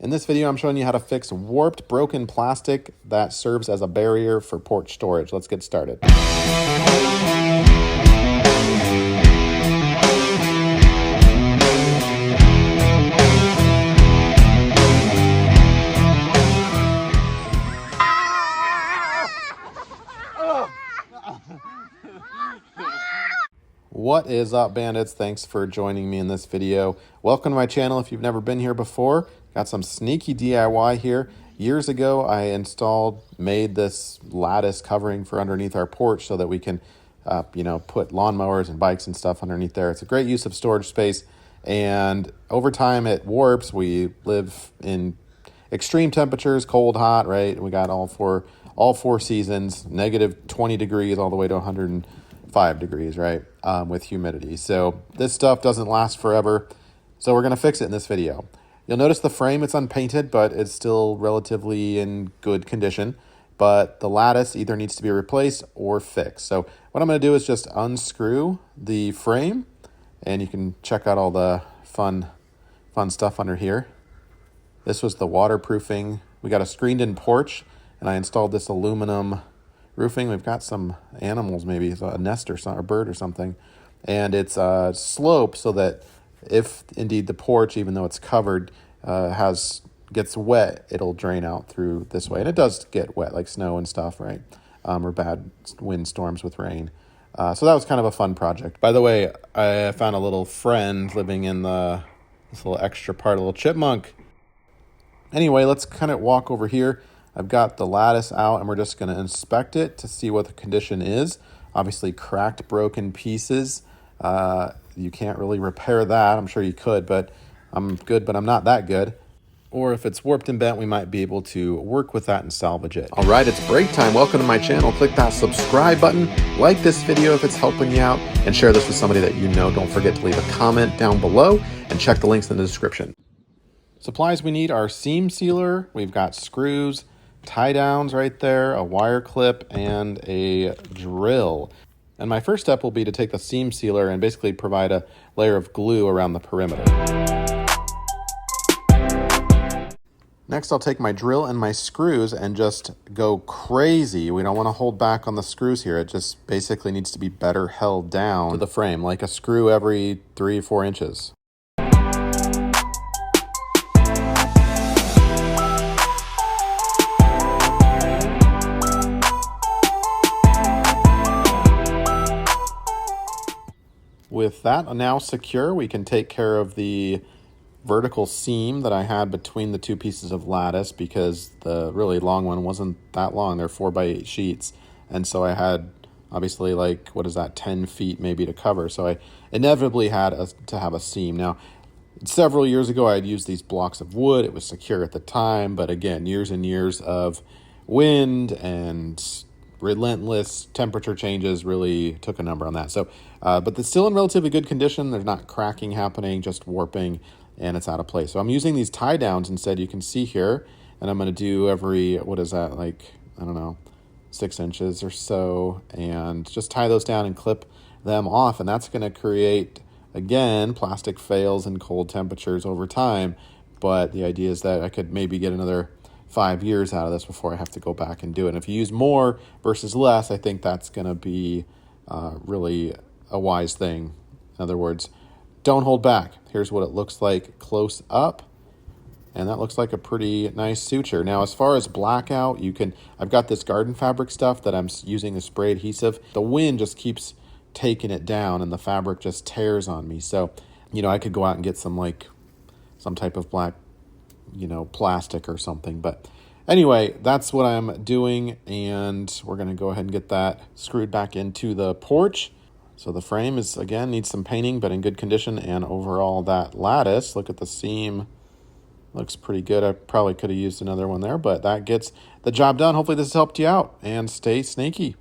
In this video, I'm showing you how to fix warped, broken plastic that serves as a barrier for porch storage. Let's get started. What is up, bandits? Thanks for joining me in this video. Welcome to my channel if you've never been here before. Got some sneaky DIY here. Years ago, I made this lattice covering for underneath our porch so that we can, put lawnmowers and bikes and stuff underneath there. It's a great use of storage space. And over time, it warps. We live in extreme temperatures, cold, hot, right? We got all four seasons, negative 20 degrees all the way to 105 degrees, right? With humidity. So this stuff doesn't last forever. So we're going to fix it in this video. You'll notice the frame, it's unpainted, but it's still relatively in good condition. But the lattice either needs to be replaced or fixed. So what I'm going to do is just unscrew the frame, and you can check out all the fun stuff under here. This was the waterproofing. We got a screened-in porch, and I installed this aluminum roofing. We've got some animals, maybe a nest or a bird or something. And it's a slope so that if indeed the porch, even though it's covered, gets wet, it'll drain out through this way. And it does get wet, like snow and stuff, right? Or bad windstorms with rain. So that was kind of a fun project. By the way, I found a little friend living in this little extra part, a little chipmunk. Anyway, let's kind of walk over here. I've got the lattice out, and we're just going to inspect it to see what the condition is. Obviously, cracked, broken pieces. You can't really repair that. I'm sure you could, but I'm good, but I'm not that good. Or if it's warped and bent, we might be able to work with that and salvage it. All right, it's break time. Welcome to my channel. Click that subscribe button. Like this video if it's helping you out, and share this with somebody that you know. Don't forget to leave a comment down below, and check the links in the description. Supplies we need are seam sealer. We've got screws, tie downs right there, a wire clip, and a drill. And my first step will be to take the seam sealer and basically provide a layer of glue around the perimeter. Next, I'll take my drill and my screws and just go crazy. We don't want to hold back on the screws here. It just basically needs to be better held down to the frame, like a screw every 3 or 4 inches. With that now secure, we can take care of the vertical seam that I had between the 2 pieces of lattice, because the really long one wasn't that long. They're 4x8 sheets. And so I had obviously 10 feet maybe to cover. So I inevitably had to have a seam. Now, several years ago, I'd used these blocks of wood. It was secure at the time. But again, years and years of wind and relentless temperature changes really took a number on that. So, but it's still in relatively good condition. There's not cracking happening, just warping, and it's out of place. So I'm using these tie downs instead. You can see here, and I'm going to do every, 6 inches or so, and just tie those down and clip them off. And that's going to create, again, plastic fails in cold temperatures over time. But the idea is that I could maybe get another 5 years out of this before I have to go back and do it. And if you use more versus less, I think that's going to be really a wise thing. In other words, don't hold back. Here's what it looks like close up. And that looks like a pretty nice suture. Now, as far as blackout, I've got this garden fabric stuff that I'm using a spray adhesive. The wind just keeps taking it down, and the fabric just tears on me. So, I could go out and get some type of black, plastic or something. But anyway, that's what I'm doing, and we're going to go ahead and get that screwed back into the porch. So the frame needs some painting, but in good condition. And overall, that lattice, look at the seam, looks pretty good. I probably could have used another one there, but that gets the job done. Hopefully this has helped you out, and stay snaky.